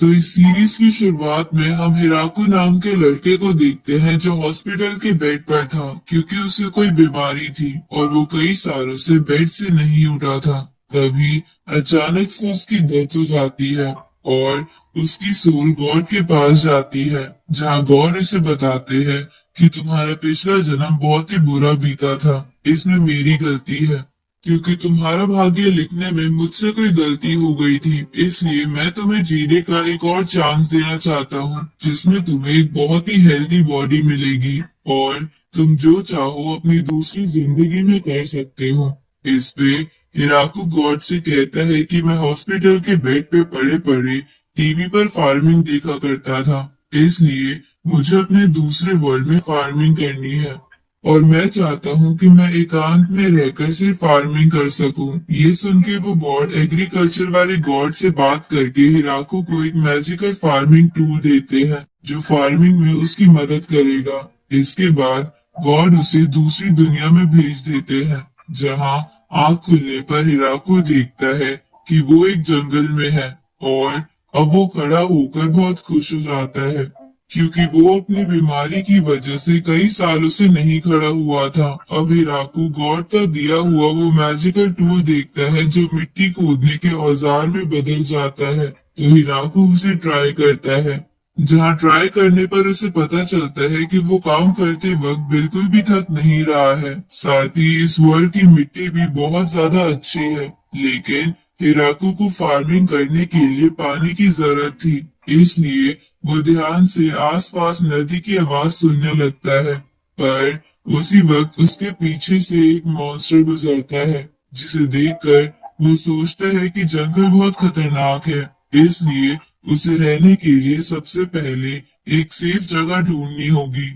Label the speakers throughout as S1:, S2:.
S1: तो इस सीरीज की शुरुआत में हम हिराकू नाम के लड़के को देखते हैं जो हॉस्पिटल के बेड पर था क्योंकि उसे कोई बीमारी थी और वो कई सालों से बेड से नहीं उठा था। तभी अचानक से उसकी डेथ हो जाती है और उसकी सोल गॉड के पास जाती है, जहाँ गॉड उसे बताते हैं कि तुम्हारा पिछला जन्म बहुत ही बुरा बीता था, इसमें मेरी गलती है क्योंकि तुम्हारा भाग्य लिखने में मुझसे कोई गलती हो गई थी। इसलिए मैं तुम्हें जीने का एक और चांस देना चाहता हूँ जिसमें तुम्हें एक बहुत ही हेल्दी बॉडी मिलेगी और तुम जो चाहो अपनी दूसरी जिंदगी में कर सकते हो। इस पे हिराकू गॉड से कहता है कि मैं हॉस्पिटल के बेड पे पड़े पड़े टीवी पर फार्मिंग देखा करता था, इसलिए मुझे अपने दूसरे वर्ल्ड में फार्मिंग करनी है और मैं चाहता हूँ कि मैं एकांत में रहकर सिर्फ फार्मिंग कर सकूं। ये सुन के वो गॉड एग्रीकल्चर वाले गॉड से बात करके हिराकू को एक मैजिकल फार्मिंग टूल देते हैं जो फार्मिंग में उसकी मदद करेगा। इसके बाद गॉड उसे दूसरी दुनिया में भेज देते हैं, जहाँ आँख खुलने पर हिराकू देखता है कि वो एक जंगल में है और अब वो खड़ा होकर बहुत खुश हो जाता है क्योंकि वो अपनी बीमारी की वजह से कई सालों से नहीं खड़ा हुआ था। अब हिराकू गॉड का दिया हुआ वो मैजिकल टूल देखता है जो मिट्टी खोदने के औजार में बदल जाता है, तो हिराकू उसे ट्राई करता है, जहाँ ट्राई करने पर उसे पता चलता है कि वो काम करते वक्त बिल्कुल भी थक नहीं रहा है। साथ ही इस वर्ल्ड की मिट्टी भी बहुत ज्यादा अच्छी है, लेकिन हिराकू को फार्मिंग करने के लिए पानी की जरूरत थी, इसलिए वो ध्यान से आसपास नदी की आवाज सुनने लगता है। पर उसी वक्त उसके पीछे से एक मॉन्स्टर गुजरता है, जिसे देखकर वो सोचता है कि जंगल बहुत खतरनाक है, इसलिए उसे रहने के लिए सबसे पहले एक सेफ जगह ढूंढनी होगी।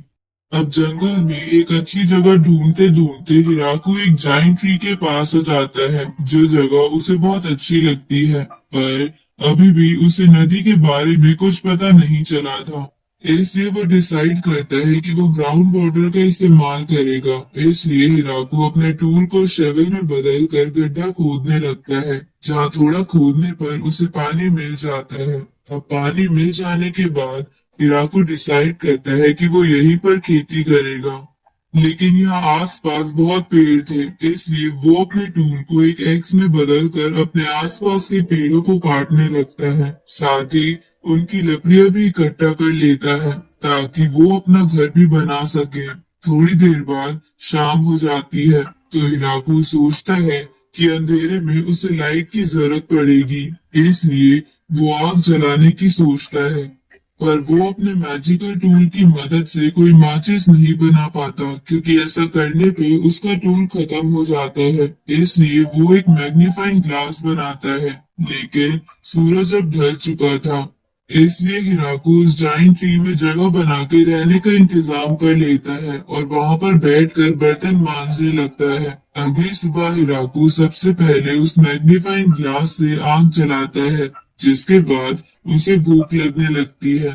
S1: अब जंगल में एक अच्छी जगह ढूंढते ढूंढते हिराकू एक जाइंट ट्री के पास आ जाता है, जो जगह उसे बहुत अच्छी लगती है, पर अभी भी उसे नदी के बारे में कुछ पता नहीं चला था। इसलिए वो डिसाइड करता है कि वो ग्राउंड वाटर का इस्तेमाल करेगा। इसलिए हिराकू अपने टूल को शेवल में बदल कर गड्ढा खोदने लगता है, जहाँ थोड़ा खोदने पर उसे पानी मिल जाता है। अब पानी मिल जाने के बाद हिराकू डिसाइड करता है कि वो यहीं पर खेती करेगा, लेकिन यहाँ आसपास बहुत पेड़ थे, इसलिए वो अपने टूल को एक एक्स में बदलकर अपने आसपास के पेड़ों को काटने लगता है। साथ ही उनकी लकड़ियां भी इकट्ठा कर लेता है ताकि वो अपना घर भी बना सके। थोड़ी देर बाद शाम हो जाती है, तो हिराकू सोचता है कि अंधेरे में उसे लाइट की जरूरत पड़ेगी, इसलिए वो आग जलाने की सोचता है, पर वो अपने मैजिकल टूल की मदद से कोई माचिस नहीं बना पाता क्योंकि ऐसा करने पे उसका टूल खत्म हो जाता है। इसलिए वो एक मैग्नीफाइंग ग्लास बनाता है, लेकिन सूरज अब ढल चुका था, इसलिए हिराकू उस जाइंट ट्री में जगह बना के रहने का इंतजाम कर लेता है और वहां पर बैठकर बर्तन मांजने लगता है। अगली सुबह हिराकू सबसे पहले उस मैग्नीफाइंग ग्लास से आग जलाता है, जिसके बाद उसे भूख लगने लगती है।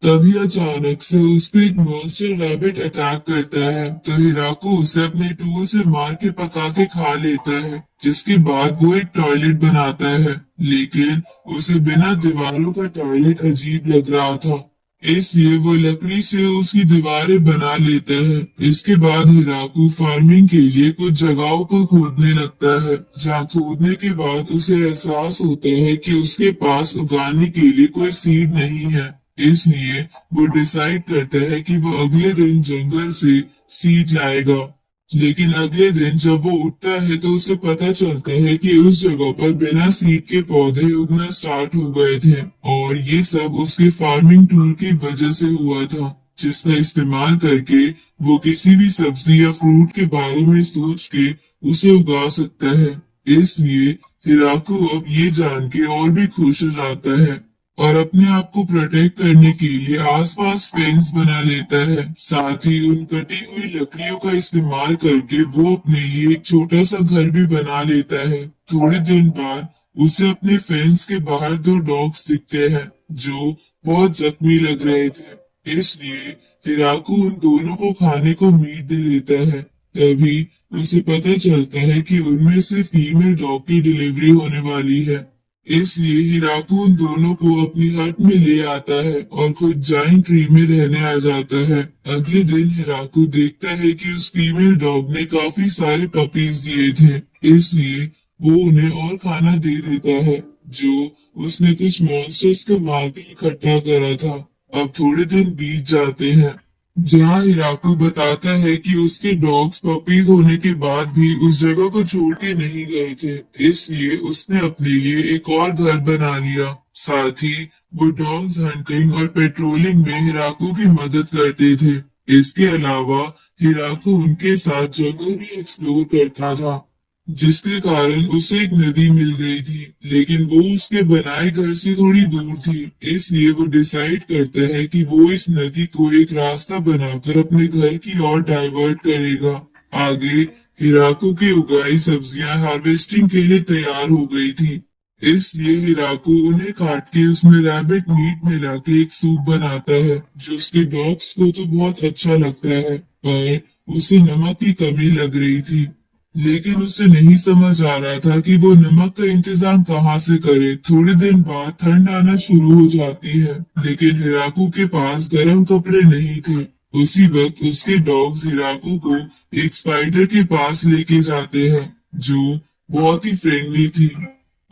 S1: तभी अचानक से उसको एक मॉन्स्टर रैबिट अटैक करता है, तो हिराकू उसे अपने टूल से मार के पका के खा लेता है, जिसके बाद वो एक टॉयलेट बनाता है, लेकिन उसे बिना दीवारों का टॉयलेट अजीब लग रहा था, इसलिए वो लकड़ी से उसकी दीवारें बना लेता है। इसके बाद हिराकू फार्मिंग के लिए कुछ जगहों को खोदने लगता है, जहाँ खोदने के बाद उसे एहसास होता है कि उसके पास उगाने के लिए कोई सीड नहीं है, इसलिए वो डिसाइड करता है कि वो अगले दिन जंगल से सीड लाएगा। लेकिन अगले दिन जब वो उठता है तो उसे पता चलता है कि उस जगह पर बिना सीड के पौधे उगना स्टार्ट हो गए थे और ये सब उसके फार्मिंग टूल की वजह से हुआ था, जिसका इस्तेमाल करके वो किसी भी सब्जी या फ्रूट के बारे में सोच के उसे उगा सकता है। इसलिए हिराकू अब ये जान के और भी खुश हो जाता है और अपने आप को प्रोटेक्ट करने के लिए आसपास फेंस बना लेता है। साथ ही उन कटी हुई लकड़ियों का इस्तेमाल करके वो अपने लिए एक छोटा सा घर भी बना लेता है। थोड़े दिन बाद उसे अपने फेंस के बाहर दो डॉग्स दिखते हैं जो बहुत जख्मी लग रहे थे, इसलिए हिराकू उन दोनों को खाने को मीट दे देता है। तभी उसे पता चलता है कि उनमें से फीमेल डॉग की डिलीवरी होने वाली है, इसलिए हिराकू उन दोनों को अपनी हट में ले आता है और खुद जाइंट ट्री में रहने आ जाता है। अगले दिन हिराकू देखता है कि उस फीमेल डॉग ने काफी सारे पपीज दिए थे, इसलिए वो उन्हें और खाना दे देता है जो उसने कुछ मॉन्स्टर्स को मार के इकट्ठा करा था। अब थोड़े दिन बीत जाते हैं जहाँ हिराकू बताता है कि उसके डॉग्स पपीज होने के बाद भी उस जगह को छोड़ के नहीं गए थे, इसलिए उसने अपने लिए एक और घर बना लिया। साथ ही वो डॉग्स हंटिंग और पेट्रोलिंग में हिराकू की मदद करते थे। इसके अलावा हिराकू उनके साथ जंगल भी एक्सप्लोर करता था, जिसके कारण उसे एक नदी मिल गई थी, लेकिन वो उसके बनाए घर से थोड़ी दूर थी। इसलिए वो डिसाइड करता है कि वो इस नदी को एक रास्ता बनाकर अपने घर की ओर डाइवर्ट करेगा। आगे हिराकू की उगाई सब्जियां हार्वेस्टिंग के लिए तैयार हो गई थी, इसलिए हिराकू उन्हें काट के उसमें रैबिट मीट मिला के एक सूप बनाता है, जो उसके डॉग्स को तो बहुत अच्छा लगता है, पर उसे नमक की कमी लग रही थी। लेकिन उसे नहीं समझ आ रहा था कि वो नमक का इंतजाम कहाँ से करे। थोड़े दिन बाद ठंड आना शुरू हो जाती है, लेकिन हिराकू के पास गर्म कपड़े नहीं थे। उसी वक्त उसके डॉग्स हिराकू को एक स्पाइडर के पास लेके जाते हैं, जो बहुत ही फ्रेंडली थी,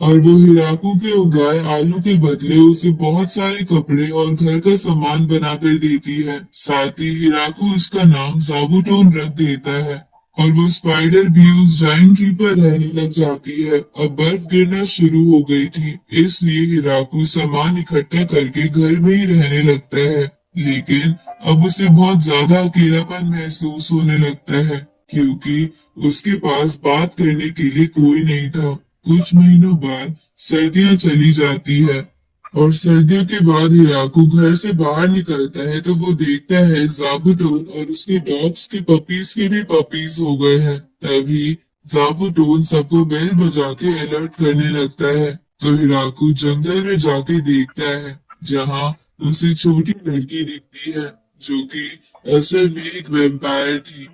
S1: और वो हिराकू के उगाए आलू के बदले उसे बहुत सारे कपड़े और घर का सामान बनाकर देती है। साथ ही हिराकू उसका नाम जाबूटोन रख देता है और वो स्पाइडर भी उस जाइंट ट्री पर रहने लग जाती है। अब बर्फ गिरना शुरू हो गई थी, इसलिए हिराकू सामान इकट्ठा करके घर में ही रहने लगता है। लेकिन अब उसे बहुत ज्यादा अकेलापन महसूस होने लगता है, क्योंकि उसके पास बात करने के लिए कोई नहीं था। कुछ महीनों बाद सर्दियां चली जाती है और सर्दियों के बाद हिराकू घर से बाहर निकलता है तो वो देखता है जाबूटोन और उसके डॉग्स के पपीज के भी पपीज हो गए हैं। तभी जाबूटोन सबको बेल बजा के अलर्ट करने लगता है, तो हिराकू जंगल में जाके देखता है, जहाँ उसे छोटी लड़की दिखती है जो कि असल में एक वैम्पायर थी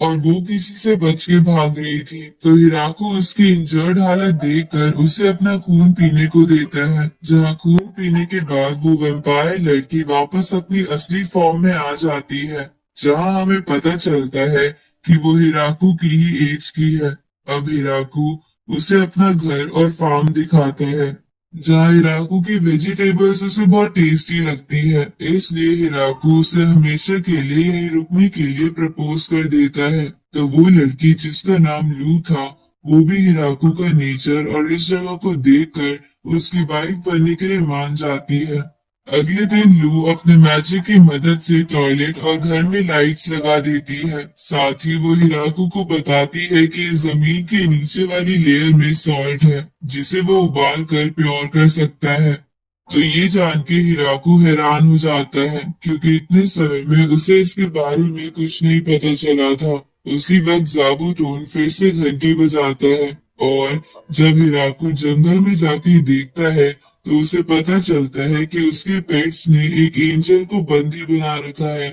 S1: और वो किसी से बच के भाग रही थी। तो हिराकू उसकी इंजर्ड हालत देखकर उसे अपना खून पीने को देता है, जहाँ खून पीने के बाद वो वैम्पायर लड़की वापस अपनी असली फॉर्म में आ जाती है, जहाँ हमें पता चलता है कि वो हिराकू की ही एज की है। अब हिराकू उसे अपना घर और फार्म दिखाता है, जहाँ हिराकू की वेजिटेबल्स उसे बहुत टेस्टी लगती है, इसलिए हिराकू उसे हमेशा के लिए यहीं रुकने के लिए प्रपोज कर देता है। तो वो लड़की जिसका नाम लू था, वो भी हिराकू का नेचर और इस जगह को देखकर उसकी वाइफ बनने के लिए मान जाती है। अगले दिन लू अपने मैजिक की मदद से टॉयलेट और घर में लाइट्स लगा देती है। साथ ही वो हिराकू को बताती है कि जमीन के नीचे वाली लेयर में सॉल्ट है, जिसे वो उबाल कर प्योर कर सकता है। तो ये जान के हिराकू हैरान हो जाता है, क्योंकि इतने समय में उसे इसके बारे में कुछ नहीं पता चला था। उसी वक्त जाबूटोन फिर से घंटी बजाता है और जब हिराकू जंगल में जाके देखता है तो उसे पता चलता है कि उसके पेट्स ने एक एंजल को बंदी बना रखा है।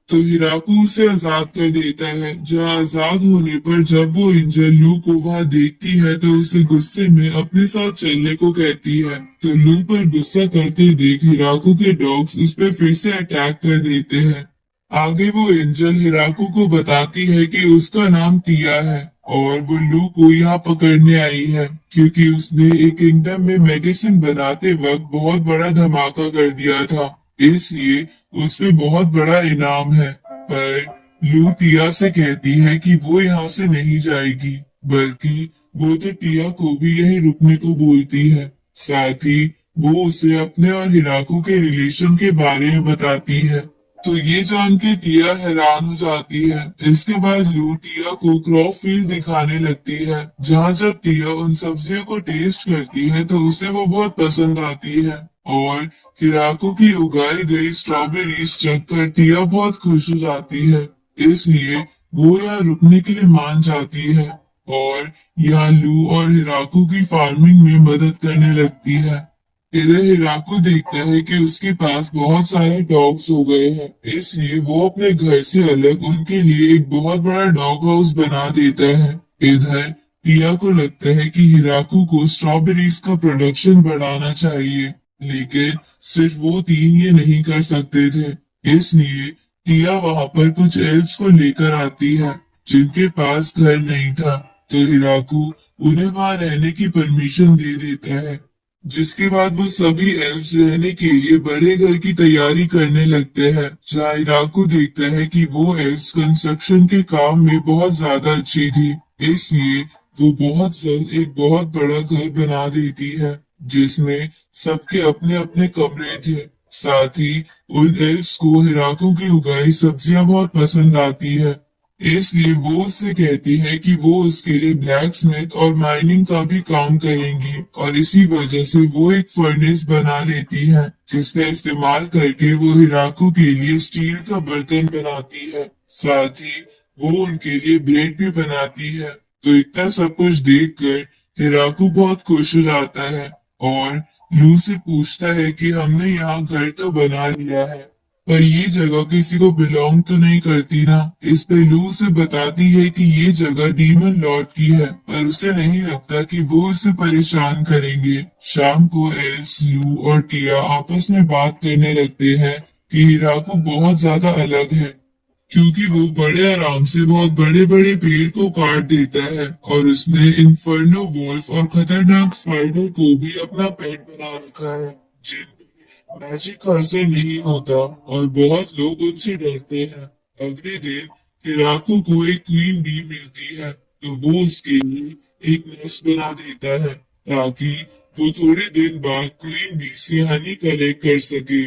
S1: तो हिराकू उसे आजाद कर देता है, जहाँ आजाद होने पर जब वो एंजल लू को वहाँ देखती है तो उसे गुस्से में अपने साथ चलने को कहती है। तो लू पर गुस्सा करते देख हिराकू के डॉग्स उस पर फिर से अटैक कर देते हैं। आगे वो एंजल हिराकू को बताती है कि उसका नाम टिया है और वो लू को यहाँ पकड़ने आई है, क्योंकि उसने एक किंगडम में मेडिसिन बनाते वक्त बहुत बड़ा धमाका कर दिया था, इसलिए उसमें बहुत बड़ा इनाम है। पर लू टिया से कहती है कि वो यहाँ से नहीं जाएगी, बल्कि वो तो टिया को भी यहीं रुकने को बोलती है। साथ ही वो उसे अपने और हिराकू के रिलेशन के बारे में बताती है। तो ये जान के टिया हैरान हो जाती है। इसके बाद लू टिया को क्रॉप फील्ड दिखाने लगती है, जहाँ जब टिया उन सब्जियों को टेस्ट करती है तो उसे वो बहुत पसंद आती है और हिराकू की उगाई गई स्ट्रॉबेरीज चखकर टिया बहुत खुश हो जाती है, इसलिए वो यहाँ रुकने के लिए मान जाती है और यहाँ लू और हिराकू की फार्मिंग में मदद करने लगती है। इधर हिराकू देखता है कि उसके पास बहुत सारे डॉग्स हो गए हैं, इसलिए वो अपने घर से अलग उनके लिए एक बहुत बड़ा डॉग हाउस बना देता है। इधर टिया को लगता है कि हिराकू को स्ट्रॉबेरीज का प्रोडक्शन बढ़ाना चाहिए, लेकिन सिर्फ वो तीन ये नहीं कर सकते थे। इसलिए टिया वहां पर कुछ एल्व्स को लेकर आती है जिनके पास घर नहीं था, तो हिराकू उन्हें वहां रहने की परमिशन दे देता है। जिसके बाद वो सभी एल्व्स रहने के लिए बड़े घर की तैयारी करने लगते हैं, जहाँ हिराकू देखता है कि वो एल्व्स कंस्ट्रक्शन के काम में बहुत ज्यादा अच्छी थी, इसलिए वो बहुत जल्द एक बहुत बड़ा घर बना देती है जिसमें सबके अपने अपने कमरे थे। साथ ही उन एल्व्स को हिराकू की उगाई सब्जियां बहुत पसंद आती है, इसलिए वो उससे कहती है कि वो उसके लिए ब्लैक स्मिथ और माइनिंग का भी काम करेंगी, और इसी वजह से वो एक फर्नेस बना लेती है जिसका इस्तेमाल करके वो हिराकू के लिए स्टील का बर्तन बनाती है। साथ ही वो उनके लिए ब्रेड भी बनाती है। तो इतना सब कुछ देखकर हिराकू बहुत खुश हो जाता है और लू से पूछता है कि हमने यहाँ घर तो बना लिया है, पर ये जगह किसी को बिलोंग तो नहीं करती ना। इस पे लू उसे बताती है कि ये जगह डीमन लॉर्ड की है, पर उसे नहीं लगता कि वो उसे परेशान करेंगे। शाम को एल्स, लू और टिया आपस में बात करने लगते हैं कि हिराकू बहुत ज्यादा अलग है, क्योंकि वो बड़े आराम से बहुत बड़े बड़े पेड़ को काट देता है, और उसने इन्फर्नो वोल्फ और खतरनाक स्पाइडर को भी अपना पेट बना रखा है जिन मैजिक का असर नहीं होता, और बहुत लोग उनसे डरते हैं। अगले दिन हिराकू को एक क्वीन बी मिलती है, तो वो उसके लिए एक नेस्ट बना देता है ताकि वो थोड़े दिन बाद क्वीन बी से हनी कलेक्ट कर सके।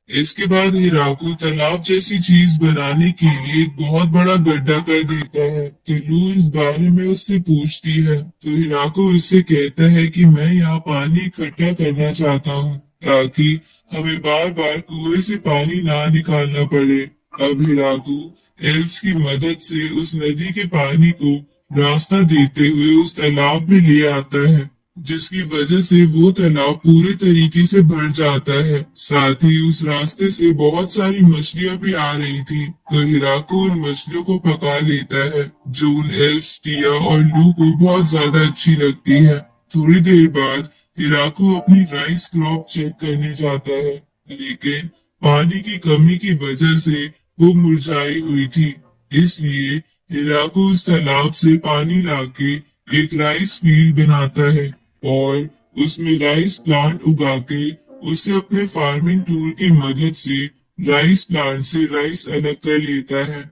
S1: इसके बाद हिराकू तालाब जैसी चीज बनाने के लिए एक बहुत बड़ा गड्ढा कर देता है, तो लू इस बारे में उससे पूछती है, तो हिराकू उससे कहता है कि मैं यहाँ पानी इकट्ठा करना चाहता हूँ ताकि हमें बार बार कुएं से पानी ना निकालना पड़े। अब हिराकू एल्व्स की मदद से उस नदी के पानी को रास्ता देते हुए उस तालाब में ले आता है, जिसकी वजह से वो तालाब पूरे तरीके से भर जाता है। साथ ही उस रास्ते से बहुत सारी मछलियां भी आ रही थी, तो हिराकू उन मछलियों को पका लेता है जो उन एल्व्स, टिया और लू को बहुत ज्यादा अच्छी लगती है। थोड़ी देर बाद हिराकू अपनी राइस क्रॉप चेक करने जाता है, लेकिन पानी की कमी की वजह से वो मुरझाई हुई थी। इसलिए हिराकू उस तालाब से पानी लाके एक राइस फील्ड बनाता है और उसमें राइस प्लांट उगा के उसे अपने फार्मिंग टूल की मदद से राइस प्लांट से राइस अलग कर लेता है,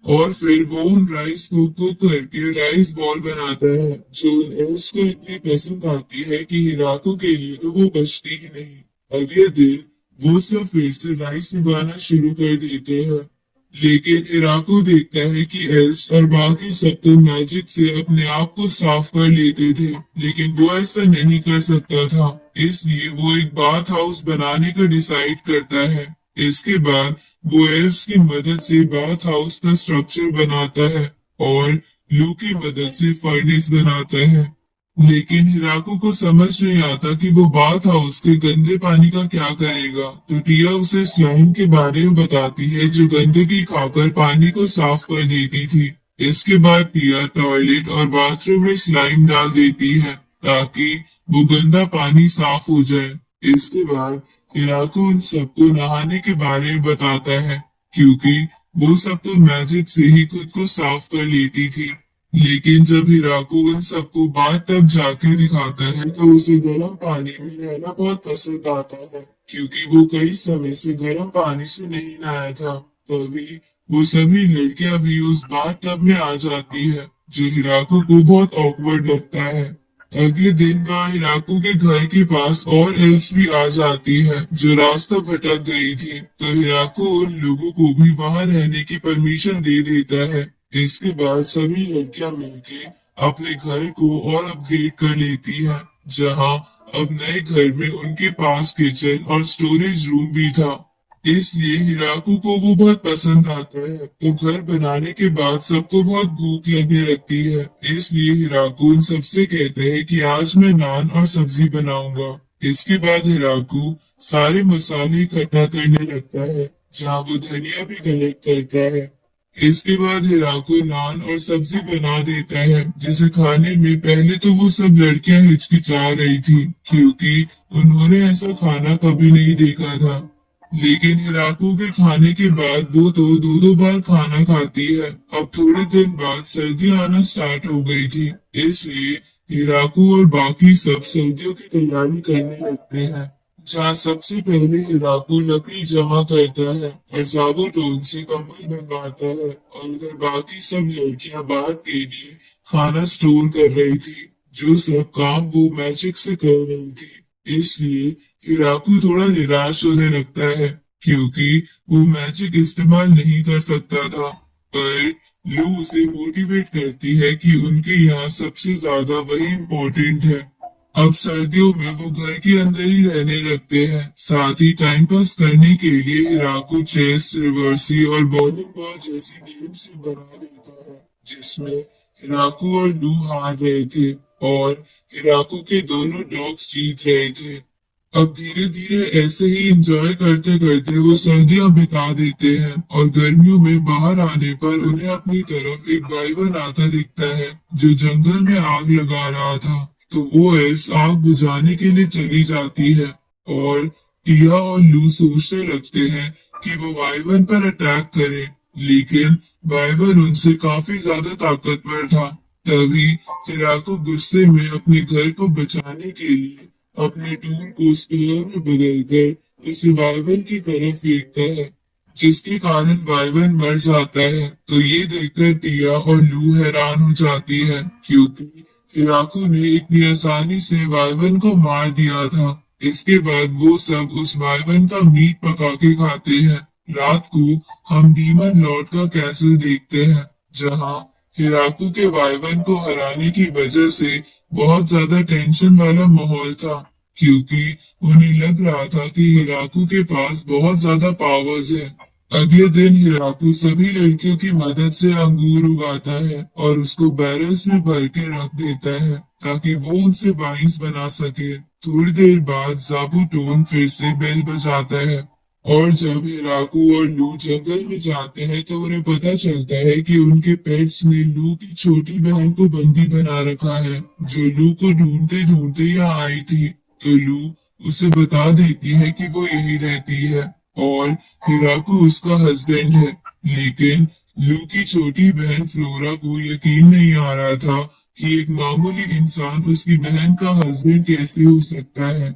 S1: और फिर वो उन राइस को कुक करके राइस बॉल बनाता है जो उन एल्व्स को इतनी पसंद आती है कि हिराकू के लिए तो वो बचती ही नहीं। अगले दिन वो सब फिर से राइस उगाना शुरू कर देते हैं, लेकिन हिराकू देखता है कि एल्व्स और बाकी सब तो मैजिक से अपने आप को साफ कर लेते थे, लेकिन वो ऐसा नहीं कर सकता था। इसलिए वो एक बाथ हाउस बनाने का डिसाइड करता है। इसके बाद वो एल्व्स की मदद से बाथ हाउस का स्ट्रक्चर बनाता है और लू की मदद से फर्नेस बनाता है, लेकिन हिराकू को समझ नहीं आता कि वो बाथ हाउस के गंदे पानी का क्या करेगा। तो टिया उसे स्लाइम के बारे में बताती है जो गंदगी खाकर पानी को साफ कर देती थी। इसके बाद टिया टॉयलेट और बाथरूम में स्लाइम डाल देती है ताकि वो गंदा पानी साफ हो जाए। इसके बाद हिराकू उन सबको नहाने के बारे में बताता है, क्योंकि वो सब तो मैजिक से ही खुद को साफ कर लेती थी। लेकिन जब हिराकू उन सबको बाथ टब जाके दिखाता है तो उसे गर्म पानी में रहना बहुत पसंद आता है, क्योंकि वो कई समय से गर्म पानी से नहीं नहाया था। तभी वो सभी लड़कियां भी उस बाथ टब में आ जाती है, जो हिराकू को बहुत ऑकवर्ड लगता है। अगले दिन वहाँ हिराकू के घर के पास और एल्व्स भी आ जाती है जो रास्ता भटक गई थी, तो हिराकू उन लोगों को भी वहाँ रहने की परमिशन दे देता है। इसके बाद सभी लड़कियां मिलके अपने घर को और अपग्रेड कर लेती हैं, जहां अब नए घर में उनके पास किचन और स्टोरेज रूम भी था। इसलिए हिराकू को वो बहुत पसंद आता है। तो घर बनाने के बाद सबको बहुत भूख लगने लगती है, इसलिए हिराकू उन सबसे कहते हैं कि आज मैं नान और सब्जी बनाऊंगा। इसके बाद हिराकू सारे मसाले इकट्ठा करने लगता है, जहाँ वो धनिया भी कलेक्ट करता है। इसके बाद हिराको नान और सब्जी बना देता है, जिसे खाने में पहले तो वो सब लड़कियां हिचकिचा रही थी, क्योंकि उन्होंने ऐसा खाना कभी नहीं देखा था। लेकिन हिराको के खाने के बाद वो तो दो दो बार खाना खाती है। अब थोड़े दिन बाद सर्दी आना स्टार्ट हो गई थी, इसलिए हिराको और बाकी सब सर्दियों की तैयारी करने लगते हैं। जहाँ सबसे पहले हिराको लकड़ी जमा करता है और साबुतोन से कंबल बनवाता है, और उधर बाकी सब लड़कियां बाहर के लिए खाना स्टोर कर रही थी। जो सब काम वो मैजिक से कर रही थी, इसलिए हिराको थोड़ा निराश होने लगता है, क्योंकि वो मैजिक इस्तेमाल नहीं कर सकता था। पर लू उसे मोटिवेट करती है कि उनके यहाँ सबसे ज्यादा वही इम्पोर्टेंट है। अब सर्दियों में वो घर के अंदर ही रहने लगते हैं। साथ ही टाइम पास करने के लिए हिराको चेस, रिवर्सी और बॉलिंग बॉल जैसी गेम्स भी बना देता है, जिसमें हिराको और लू हार रहे थे और हिराको के दोनों डॉग्स जीत रहे थे। अब धीरे धीरे ऐसे ही एंजॉय करते करते वो सर्दियां बिता देते हैं, और गर्मियों में बाहर आने पर उन्हें अपनी तरफ एक वाइवर आता दिखता है, जो जंगल में आग लगा रहा था। तो वो एल्स आग बुझाने के लिए चली जाती है, और टिया और लू सोचने लगते हैं कि वो वाइवन पर अटैक करे, लेकिन वाइवन उनसे काफी ज्यादा ताकतवर था। तभी हिराको गुस्से में अपने घर को बचाने के लिए अपने टूल को स्पेयर में बदलकर उसे वाइवन की तरफ फेंकता है, जिसके कारण वाइवन मर जाता है। तो ये देखकर टिया और लू हैरान हो जाती है, क्योंकि हिराको ने इतनी आसानी से वाइवन को मार दिया था। इसके बाद वो सब उस वाइवन का मीट पका के खाते हैं। रात को हम डीमन लॉर्ड का कैसल देखते हैं, जहाँ हिराको के वाइवन को हराने की वजह से बहुत ज्यादा टेंशन वाला माहौल था, क्योंकि उन्हें लग रहा था कि हिराको के पास बहुत ज्यादा पावर्स है। अगले दिन हिराको सभी लड़कियों की मदद से अंगूर उगाता है और उसको बैरल्स में भर के रख देता है, ताकि वो उनसे वाइन्स बना सके। थोड़ी देर बाद जाबूटोन फिर से बेल बजाता है, और जब हिराको और लू जंगल में जाते हैं तो उन्हें पता चलता है कि उनके पेट्स ने लू की छोटी बहन को बंदी बना रखा है, जो लू को ढूंढते ढूंढते यहाँ आई थी। तो लू उसे बता देती है कि वो यही रहती है और हिराको उसका हस्बैंड है। लेकिन लू की छोटी बहन फ्लोरा को यकीन नहीं आ रहा था कि एक मामूली इंसान उसकी बहन का हस्बैंड कैसे हो सकता है।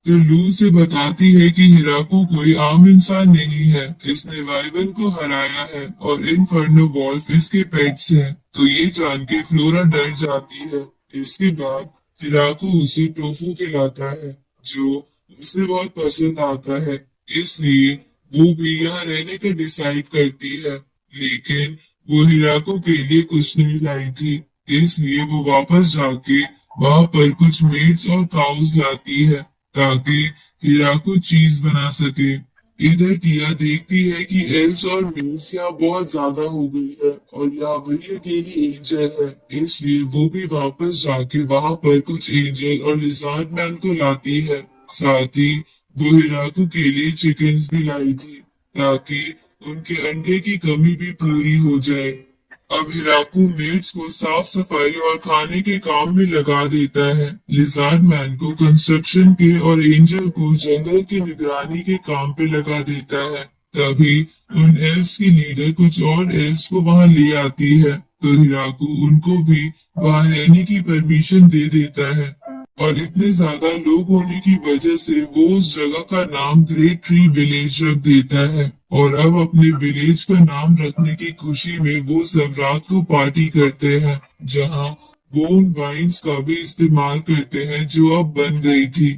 S1: तो लू से बताती है कि हिराको कोई आम इंसान नहीं है, इसने वाइवन को हराया है और इनफर्नो वॉल्फ इसके पेट्स हैं। तो ये जान के फ्लोरा डर जाती है। इसके बाद हिराको उसे टोफू खिलाता है, जो उसे बहुत पसंद आता है, इसलिए वो भी यहाँ रहने का डिसाइड करती है। लेकिन वो हिराको के लिए कुछ नहीं लाई थी, इसलिए वो वापस जाके वहां पर कुछ मेड्स और काउस लाती है, ताकि हिराको चीज बना सके। इधर टिया देखती है कि एल्स और मेड्स यहाँ बहुत ज्यादा हो गई है और यहाँ वही अकेली एंजल है, इसलिए वो भी वापस जाके वहां पर कुछ एंजल और लिज़ार्ड मैन को लाती है। साथ ही वो हिराको के लिए चिकन्स भी लाई थी, ताकि उनके अंडे की कमी भी पूरी हो जाए। अब हिराको मेड्स को साफ सफाई और खाने के काम में लगा देता है, लिज़ार्ड मैन को कंस्ट्रक्शन के और एंजल को जंगल की निगरानी के काम पे लगा देता है। तभी उन एल्स की लीडर कुछ और एल्स को वहां ले आती है, तो हिराको उनको भी वहां रहने की परमिशन दे देता है। और इतने ज्यादा लोग होने की वजह से वो उस जगह का नाम ग्रेट ट्री विलेज रख देता है, और अब अपने विलेज का नाम रखने की खुशी में वो सब रात को पार्टी करते हैं, जहां वो उन वाइन्स का भी इस्तेमाल करते हैं जो अब बन गई थी।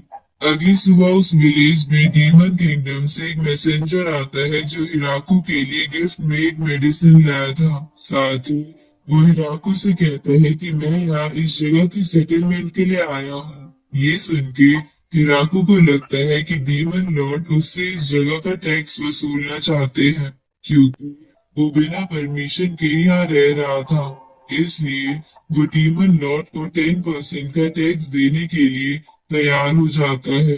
S1: अगली सुबह उस विलेज में डीमन किंगडम से एक मैसेंजर आता है, जो हिराको के लिए गिफ्ट में एक मेडिसिन लाया था। साथ ही वो हिराको से कहता है कि मैं यहाँ इस जगह की सेटलमेंट के लिए आया हूँ। ये सुन के हिराको को लगता है कि डीमन लॉर्ड उससे इस जगह का टैक्स वसूलना चाहते हैं, क्योंकि वो बिना परमिशन के यहाँ रह रहा था। इसलिए वो डीमन लॉर्ड को 10% का टैक्स देने के लिए तैयार हो जाता है।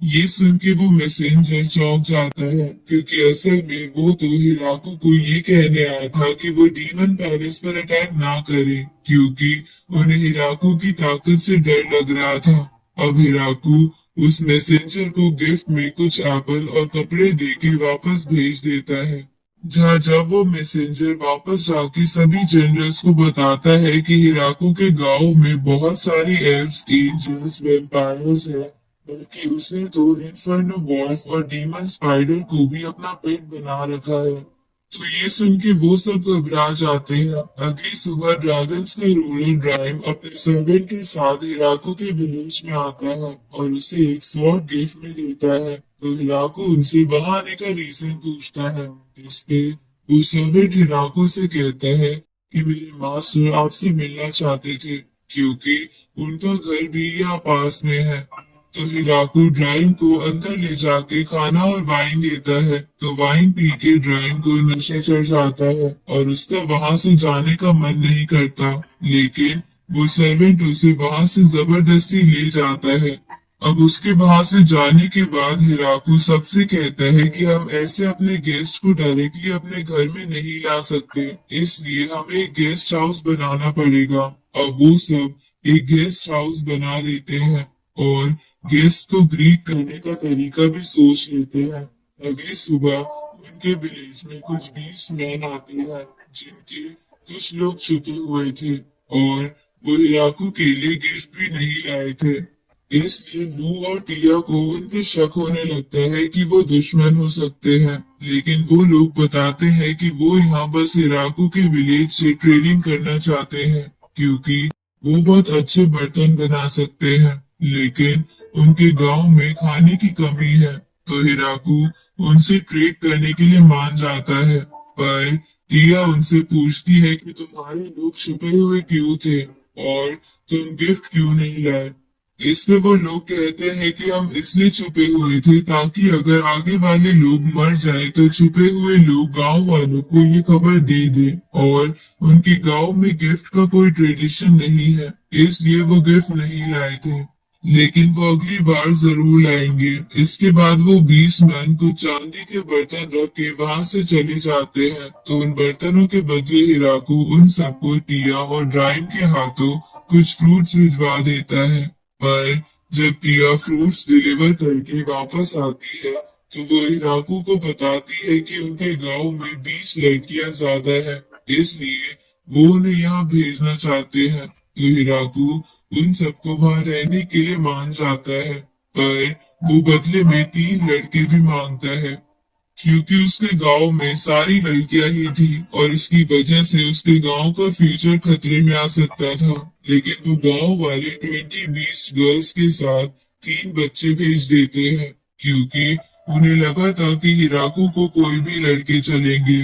S1: ये सुन के वो मैसेंजर चौंक जाता है क्योंकि असल में वो तो हिराकू को ये कहने आया था कि वो डीमन पैलेस पर अटैक ना करे क्योंकि उन्हें हिराकू की ताकत से डर लग रहा था। अब हिराकू उस मैसेंजर को गिफ्ट में कुछ एप्पल और कपड़े देके वापस भेज देता है। जहाँ जब वो मैसेंजर वापस जाके सभी जनरल्स को बताता है कि हिराकू के गांव में बहुत सारी एल्व्स, एंजल्स, वैम्पायर्स है, बल्कि उसने तो इन्फर्नो वॉल्फ और डीमन स्पाइडर को भी अपना पेट बना रखा है। तो ये सुन के वो सब घबरा जाते हैं। अगली सुबह ड्रैगन्स का रूलर ड्राइम अपने सर्वेंट के साथ हिराकू के विलेज में आता है और उसे एक स्वॉर्ड गिफ्ट में देता है। तो हिराकू उनसे वहां आने का रीजन पूछता है। इस पे वो सर्वेंट हिराकू से कहता है कि मेरे मास्टर आपसे मिलना चाहते थे क्योंकि उनका घर भी यहाँ पास में है। तो हिराकू ड्राइम को अंदर ले जाके खाना और वाइन देता है। तो वाइन पी के ड्राइम को नशा चढ़ जाता है और उसका वहां से जाने का मन नहीं करता, लेकिन वो सर्वेंट उसे वहां से जबरदस्ती ले जाता है। अब उसके वहां से जाने के बाद हिराकू सबसे कहता है कि हम ऐसे अपने गेस्ट को डायरेक्टली अपने घर में नहीं ला सकते, इसलिए हमें एक गेस्ट हाउस बनाना पड़ेगा। अब वो सब एक गेस्ट हाउस बना देते हैं और गेस्ट को ग्रीट करने का तरीका भी सोच लेते हैं। अगली सुबह उनके विलेज में कुछ 20 मैन आते हैं जिनके कुछ लोग छुपे हुए थे और वो हिराकू के लिए गिफ्ट भी नहीं लाए थे। इसलिए लू और टिया को उन पे शक होने लगता है कि वो दुश्मन हो सकते हैं, लेकिन वो लोग बताते हैं कि वो यहाँ बस हिराकू के विलेज से ट्रेडिंग करना चाहते हैं क्योंकि वो बहुत अच्छे बर्तन बना सकते हैं, लेकिन उनके गांव में खाने की कमी है। तो हिराकू उनसे ट्रेड करने के लिए मान जाता है, पर टिया उनसे पूछती है कि तुम्हारे लोग छुपे हुए क्यों थे और तुम गिफ्ट क्यों नहीं लाए। इसमें वो लोग कहते हैं कि हम इसलिए छुपे हुए थे ताकि अगर आगे वाले लोग मर जाए तो छुपे हुए लोग गांव वालों को ये खबर दे दे और उनके गांव में गिफ्ट का कोई ट्रेडिशन नहीं है, इसलिए वो गिफ्ट नहीं लाए थे, लेकिन वो अगली बार जरूर लाएंगे। इसके बाद वो 20 मैन को चांदी के बर्तन रख के वहां से चले जाते हैं। तो उन बर्तनों के बदले हिराकू उन सबको टिया और ड्राइम के हाथों कुछ फ्रूट्स भिजवा देता है। पर जब टिया फ्रूट्स डिलीवर करके वापस आती है तो वो हिराकू को बताती है कि उनके गांव में 20 लड़कियां ज्यादा है, इसलिए वो उन्हें यहाँ भेजना चाहते हैं। तो हिराकू उन सबको वहां रहने के लिए मान जाता है, पर वो बदले में 3 लड़के भी मांगता है क्योंकि उसके गांव में सारी लड़कियां ही थी और इसकी वजह से उसके गांव का फ्यूचर खतरे में आ सकता था। लेकिन वो गांव वाले 20 बीस्ट गर्ल्स के साथ 3 बच्चे भेज देते हैं क्योंकि उन्हें लगा था कि हिराकू को कोई भी लड़के चलेंगे।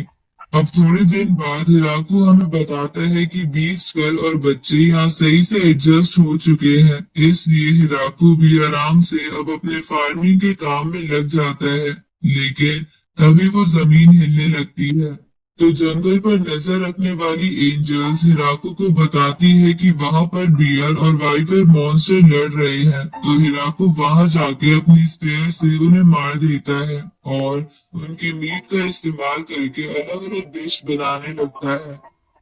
S1: अब थोड़े दिन बाद हिराकू हमें बताता है कि बीस्ट गर्ल और बच्चे यहाँ सही से एडजस्ट हो चुके हैं, इसलिए हिराकू भी आराम से अब अपने फार्मिंग के काम में लग जाता है। लेकिन तभी वो जमीन हिलने लगती है तो जंगल पर नजर रखने वाली एंजल्स हिराकू को बताती है कि वहां पर बियर और वाइपर मॉन्स्टर लड़ रहे हैं। तो हिराकू वहां जाके अपनी स्पेयर से उन्हें मार देता है और उनके मीट का इस्तेमाल करके अलग अलग डिश बनाने लगता है।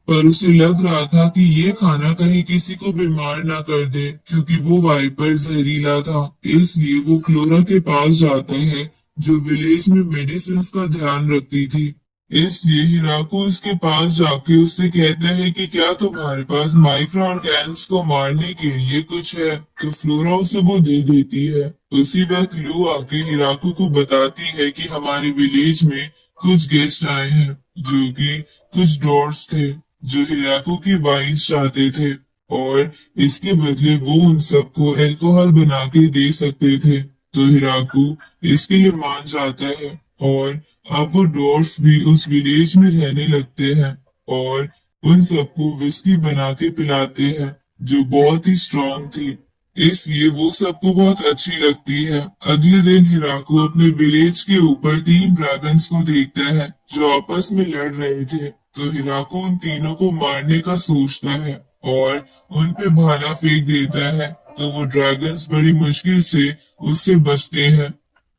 S1: पर उसे लग रहा था कि ये खाना कहीं किसी को बीमार ना कर दे क्योंकि वो वाइपर जहरीला था, इसलिए वो फ्लोरा के पास जाता है जो विलेज में मेडिसिन का ध्यान रखती थी। इसलिए हिराकू उसके पास जाके उससे कहता है कि क्या तुम्हारे पास माइक्रो ऑर्गेन्स को मारने के लिए कुछ है। तो फ्लोरा उसे वो दे देती है। उसी वक्त लू आके हिराकू को बताती है कि हमारे विलेज में कुछ गेस्ट आए हैं जो कि कुछ डॉर्स थे जो हिराकू की वाइन्स चाहते थे और इसके बदले वो उन सबको अल्कोहल बना के दे सकते थे। तो हिराकू इसके लिए मान जाता है और अब वो डॉर्स भी उस विलेज में रहने लगते हैं और उन सबको विस्की बना के पिलाते हैं जो बहुत ही स्ट्रांग थी, इसलिए वो सबको बहुत अच्छी लगती है। अगले दिन हिराकू अपने विलेज के ऊपर 3 ड्रैगन्स को देखता है जो आपस में लड़ रहे थे। तो हिराकू उन तीनों को मारने का सोचता है और उन पे भाला फेंक देता है। तो वो ड्रैगन्स बड़ी मुश्किल से उससे बचते हैं।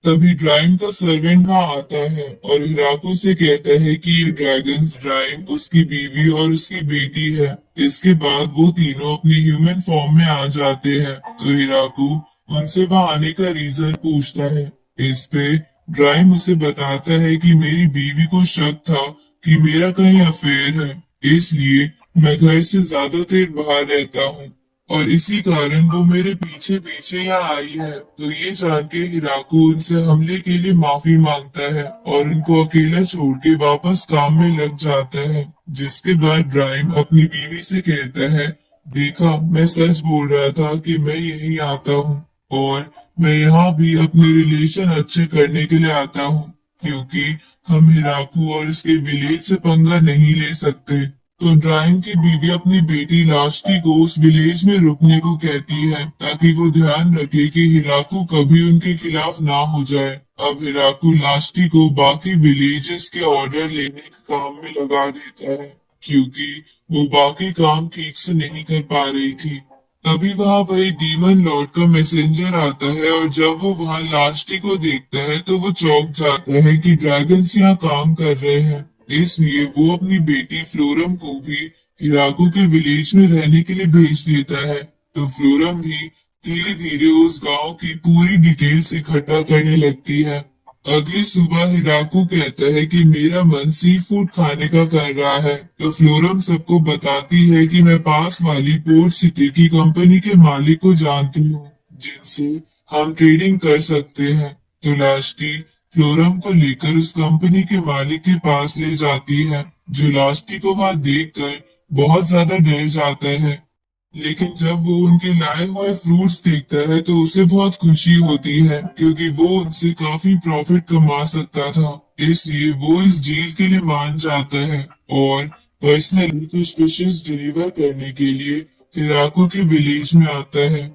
S1: तभी ड्राइम का सर्वेंट वहां आता है और हिराकू से कहता है कि ये ड्रैगन्स ड्राइम, उसकी बीवी और उसकी बेटी है। इसके बाद वो तीनों अपनी ह्यूमन फॉर्म में आ जाते हैं। तो हिराकू उनसे वहां आने का रीजन पूछता है। इस पे ड्राइम उसे बताता है कि मेरी बीवी को शक था कि मेरा कहीं अफेयर है, इसलिए मैं घर से ज्यादा देर बाहर रहता हूँ और इसी कारण वो मेरे पीछे पीछे यहाँ आई है। तो ये जान के हिराकू उनसे हमले के लिए माफी मांगता है और उनको अकेला छोड़ के वापस काम में लग जाता है। जिसके बाद ड्राइम अपनी बीवी से कहता है, देखा, मैं सच बोल रहा था कि मैं यहीं आता हूँ और मैं यहाँ भी अपने रिलेशन अच्छे करने के लिए आता हूँ, क्योंकि हम हिराकू और इसके विलेज से पंगा नहीं ले सकते। तो ड्राइम की बीवी अपनी बेटी लास्टी को उस विलेज में रुकने को कहती है ताकि वो ध्यान रखे कि हिराकू कभी उनके खिलाफ ना हो जाए। अब हिराकू लास्टी को बाकी विलेजेस के ऑर्डर लेने के काम में लगा देता है, क्योंकि वो बाकी काम ठीक से नहीं कर पा रही थी। तभी वहाँ वही डीमन लॉर्ड का मैसेंजर आता है और जब वो वहाँ लास्टी को देखता है तो वो चौंक जाता है कि ड्रैगन्स यहाँ काम कर रहे हैं। इसलिए वो अपनी बेटी फ्लोरम को भी हिराकू के विलेज में रहने के लिए भेज देता है। तो फ्लोरम भी धीरे धीरे उस गांव की पूरी डिटेल्स इकट्ठा करने लगती है। अगली सुबह हिराकू कहता है कि मेरा मन सी फूड खाने का कर रहा है। तो फ्लोरम सबको बताती है कि मैं पास वाली पोर्ट सिटी की कंपनी के मालिक को जानती हूँ, जिनसे हम ट्रेडिंग कर सकते हैं। तो लास्टी फ्लोरम को लेकर उस कंपनी के मालिक के पास ले जाती है, जो लास्टी को वहां देखकर बहुत ज्यादा डर जाता है। लेकिन जब वो उनके लाए हुए फ्रूट्स देखता है तो उसे बहुत खुशी होती है, क्योंकि वो उनसे काफी प्रॉफिट कमा सकता था। इसलिए वो इस डील के लिए मान जाता है और पर्सनली कुछ फिशेस डिलीवर करने के लिए हिराकू के विलेज में आता है।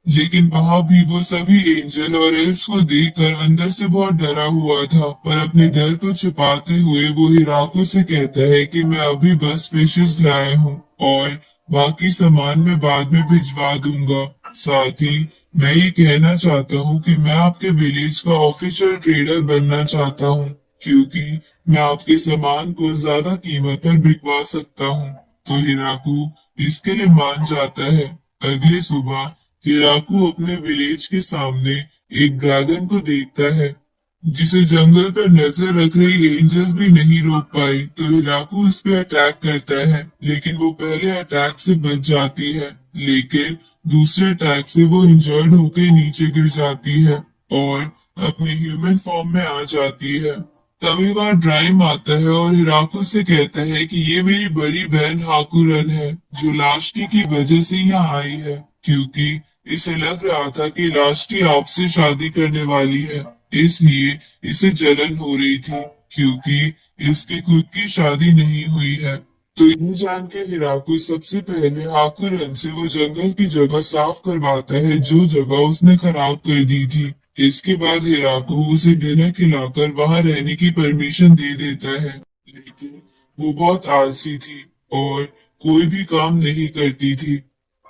S1: लेकिन वहां भी वो सभी एंजल और एल्स को देखकर अंदर से बहुत डरा हुआ था, पर अपने डर को छुपाते हुए वो हिराकू से कहता है कि मैं अभी बस फिशेस लाया हूँ और बाकी सामान मैं बाद में भिजवा दूंगा। साथ ही मैं ये कहना चाहता हूँ कि मैं आपके विलेज का ऑफिशियल ट्रेडर बनना चाहता हूँ, क्योंकि मैं आपके सामान को ज्यादा कीमत पर बिकवा सकता हूँ। तो हिराकू इसके लिए मान जाता है। अगली सुबह हिराकू अपने विलेज के सामने एक ड्रैगन को देखता है, जिसे जंगल पर नजर रख रही एंजल्स भी नहीं रोक पाई। तो हिराकू उस पर अटैक करता है, लेकिन वो पहले अटैक से बच जाती है, लेकिन दूसरे अटैक से वो इंजर्ड होकर नीचे गिर जाती है और अपने ह्यूमन फॉर्म में आ जाती है। तभी वहां ड्राइम आता है और हिराकू से कहता है कि ये मेरी बड़ी बहन हाकुरन है, जो लास्टी की वजह से यहाँ आई है, क्योंकि इसे लग रहा था कि लास्टी आपसे शादी करने वाली है, इसलिए इसे जलन हो रही थी, क्योंकि इसकी खुद की शादी नहीं हुई है। तो ये जान के हिराकू सबसे पहले हाकुरन से वो जंगल की जगह साफ करवाता है, जो जगह उसने खराब कर दी थी। इसके बाद हिराकू उसे डिनर खिलाकर वहां रहने की परमिशन दे देता है, लेकिन वो बहुत आलसी थी और कोई भी काम नहीं करती थी।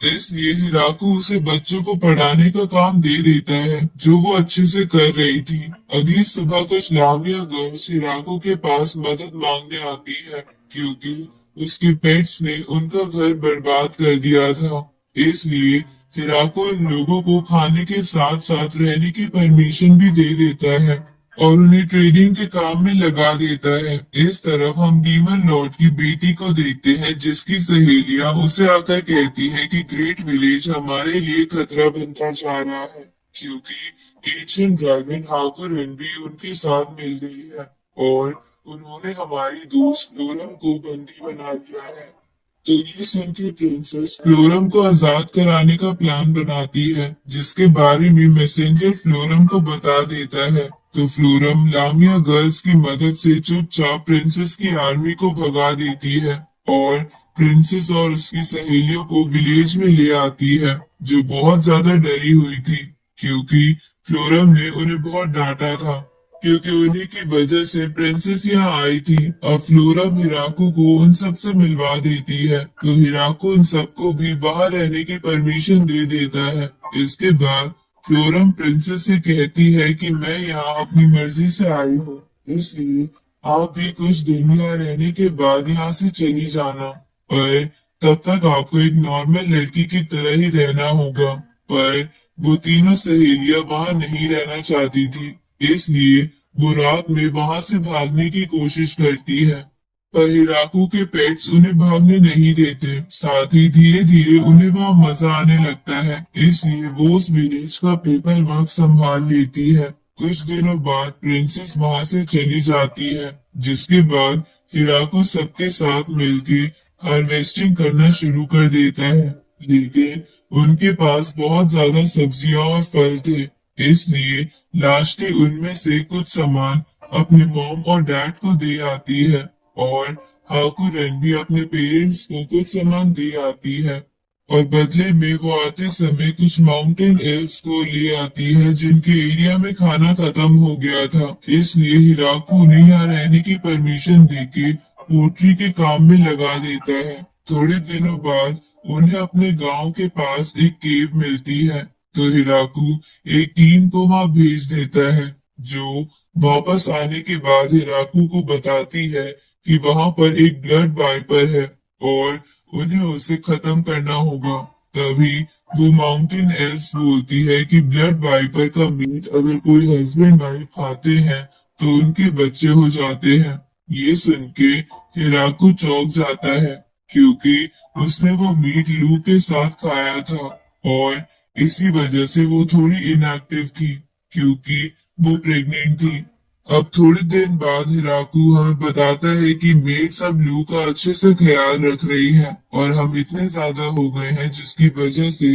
S1: इसलिए हिराकू उसे बच्चों को पढ़ाने का काम दे देता है, जो वो अच्छे से कर रही थी। अगली सुबह कुछ लामिया गर्ल्स हिराकू के पास मदद मांगने आती है, क्योंकि उसके पेट्स ने उनका घर बर्बाद कर दिया था। इसलिए हिराकू इन लोगों को खाने के साथ साथ रहने की परमिशन भी दे देता है और उन्हें ट्रेडिंग के काम में लगा देता है। इस तरफ हम डीमन लॉर्ड की बेटी को देखते हैं, जिसकी सहेलियां उसे आकर कहती है कि ग्रेट विलेज हमारे लिए खतरा बनता जा रहा है, क्योंकि एशियन ड्रैगन हाकुरन भी उनके साथ मिल गई है और उन्होंने हमारी दोस्त फ्लोरम को बंदी बना लिया है। तो ये सुन के प्रिंसेस फ्लोरम को आजाद कराने का प्लान बनाती है, जिसके बारे में मैसेंजर फ्लोरम को बता देता है। तो फ्लोरम लामिया गर्ल्स की मदद से चुपचाप प्रिंसेस की आर्मी को भगा देती है और प्रिंसेस और उसकी सहेलियों को विलेज में ले आती है, जो बहुत ज्यादा डरी हुई थी, क्योंकि फ्लोरम ने उन्हें बहुत डांटा था, क्योंकि उन्हीं की वजह से प्रिंसेस यहाँ आई थी। और फ्लोरम हिराकू को उन सब से मिलवा देती है। तो हिराकू उन सबको भी वहां रहने की परमिशन दे देता है इसके बाद फ्लोरम प्रिंसेस से कहती है कि मैं यहाँ अपनी मर्जी से आई हूँ, इसलिए आप भी कुछ दिन यहाँ रहने के बाद यहाँ से चली जाना, पर तब तक आपको एक नॉर्मल लड़की की तरह ही रहना होगा। पर वो तीनों सहेलियां वहां नहीं रहना चाहती थी, इसलिए वो रात में वहां से भागने की कोशिश करती है। पर हिराकू के पेट्स उन्हें भागने नहीं देते, साथ ही धीरे धीरे उन्हें वहां मजा आने लगता है, इसलिए वो उस विलेज का पेपर वर्क संभाल लेती है। कुछ दिनों बाद प्रिंसेस वहां से चली जाती है, जिसके बाद हिराकू सबके साथ मिलके हार्वेस्टिंग करना शुरू कर देता है। लेकिन उनके पास बहुत ज्यादा सब्जियां और फल थे, इसलिए लास्टी उनमें से कुछ सामान अपने मॉम और डैड को दे आती है और हाकुरन भी अपने पेरेंट्स को कुछ सामान दे आती है, और बदले में वो आते समय कुछ माउंटेन एल्व्स को ले आती है जिनके एरिया में खाना खत्म हो गया था। इसलिए हिराकू उन्हें यहाँ रहने की परमिशन देके पोट्री के काम में लगा देता है। थोड़े दिनों बाद उन्हें अपने गांव के पास एक केव मिलती है, तो हिराकू एक टीम को वहां भेज देता है, जो वापस आने के बाद हिराकू को बताती है कि वहां पर एक ब्लड वाइपर है और उन्हें उसे खत्म करना होगा। तभी वो माउंटेन एल्व्स बोलती है कि ब्लड वाइपर का मीट अगर कोई हस्बैंड वाइफ खाते हैं तो उनके बच्चे हो जाते हैं। ये सुन के हिराकू चौंक जाता है, क्योंकि उसने वो मीट लू के साथ खाया था और इसी वजह से वो थोड़ी इनएक्टिव थी, क्योंकि वो प्रेग्नेंट थी। अब थोड़े दिन बाद हिराकू हमें बताता है कि मेड सब लू का अच्छे से ख्याल रख रही है और हम इतने ज्यादा हो गए हैं जिसकी वजह से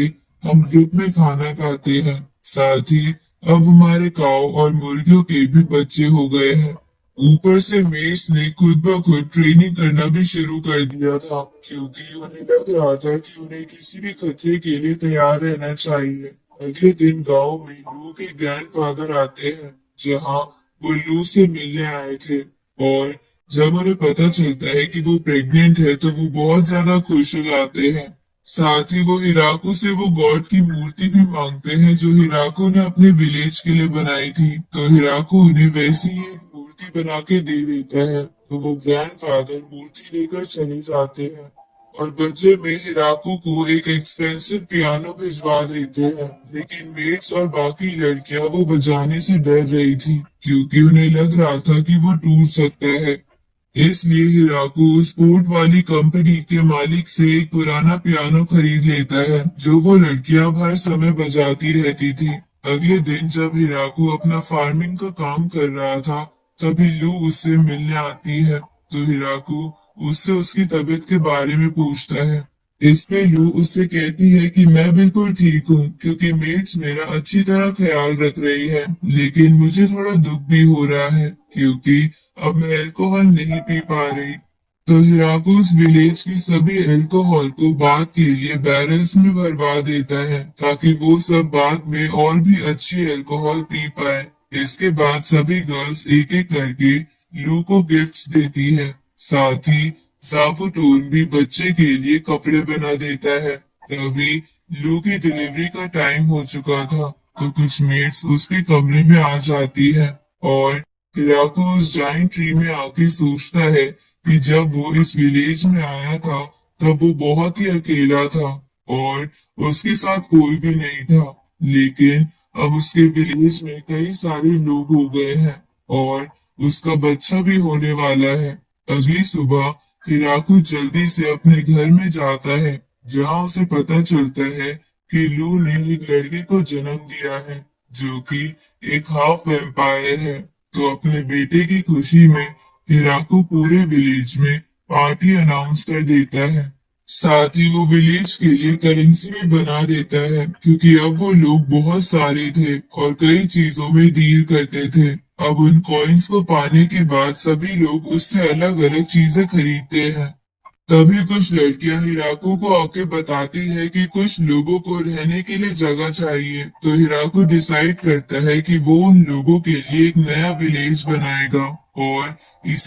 S1: हम ग्रुप में खाना खाते हैं। साथ ही अब हमारे काऊ और मुर्गियों के भी बच्चे हो गए हैं। ऊपर से मेड्स ने खुद ब खुद ट्रेनिंग करना भी शुरू कर दिया था, क्योंकि उन्हें लग रहा था कि उन्हें किसी भी खतरे के लिए तैयार रहना चाहिए। अगले दिन गांव में लू के ग्रैंडफादर आते हैं, जहां वो लू से मिलने आए थे, और जब उन्हें पता चलता है कि वो प्रेग्नेंट है तो वो बहुत ज्यादा खुश हो जाते हैं। साथ ही वो हिराकू से वो गॉड की मूर्ति भी मांगते हैं जो हिराकू ने अपने विलेज के लिए बनाई थी, तो हिराकू उन्हें वैसी ही एक मूर्ति बना के दे देता है। तो वो ग्रैंडफादर मूर्ति लेकर चले जाते हैं और बदले में हिराकू को एक एक्सपेंसिव पियानो भिजवा देते हैं। लेकिन मेड्स और बाकी लड़कियां वो बजाने से डर रही थी, क्योंकि उन्हें लग रहा था कि वो टूट सकता है। इसलिए हिराकू स्पोर्ट वाली कंपनी के मालिक से एक पुराना पियानो खरीद लेता है, जो वो लड़कियां हर समय बजाती रहती थी। अगले दिन जब हिराकू अपना फार्मिंग का काम कर रहा था, तभी लू उससे मिलने आती है, तो हिराकू उससे उसकी तबीयत के बारे में पूछता है। इस पे लू उससे कहती है कि मैं बिल्कुल ठीक हूँ, क्योंकि मेट्स मेरा अच्छी तरह ख्याल रख रही है, लेकिन मुझे थोड़ा दुख भी हो रहा है क्योंकि अब मैं अल्कोहल नहीं पी पा रही। तो हिराकू उस विलेज की सभी अल्कोहल को बाद के लिए बैरल्स में भरवा देता है, ताकि वो सब बाद में और भी अच्छी अल्कोहल पी पाए। इसके बाद सभी गर्ल्स एक एक करके लू को गिफ्ट्स देती है। साथ ही जाबुटोन भी बच्चे के लिए कपड़े बना देता है। तभी लू की डिलीवरी का टाइम हो चुका था, तो कुछ मेट्स उसके कमरे में आ जाती है और हिराकू उस जाइंट ट्री में आके सोचता है कि जब वो इस विलेज में आया था तब वो बहुत ही अकेला था और उसके साथ कोई भी नहीं था, लेकिन अब उसके विलेज में कई सारे लोग हो गए हैं और उसका बच्चा भी होने वाला है। अगली सुबह हिराकू जल्दी से अपने घर में जाता है, जहां उसे पता चलता है कि लू ने एक लड़के को जन्म दिया है, जो कि एक हाफ वैम्पायर है। तो अपने बेटे की खुशी में हिराकू पूरे विलेज में पार्टी अनाउंस कर देता है। साथ ही वो विलेज के लिए करेंसी भी बना देता है, क्योंकि अब वो लोग बहुत सारे थे और कई चीजों में डील करते थे। अब उन कॉइन्स को पाने के बाद सभी लोग उससे अलग अलग चीजें खरीदते हैं। तभी कुछ लड़कियां हिराकू को आके बताती है कि कुछ लोगों को रहने के लिए जगह चाहिए, तो हिराकू डिसाइड करता है कि वो उन लोगों के लिए एक नया विलेज बनाएगा और इसी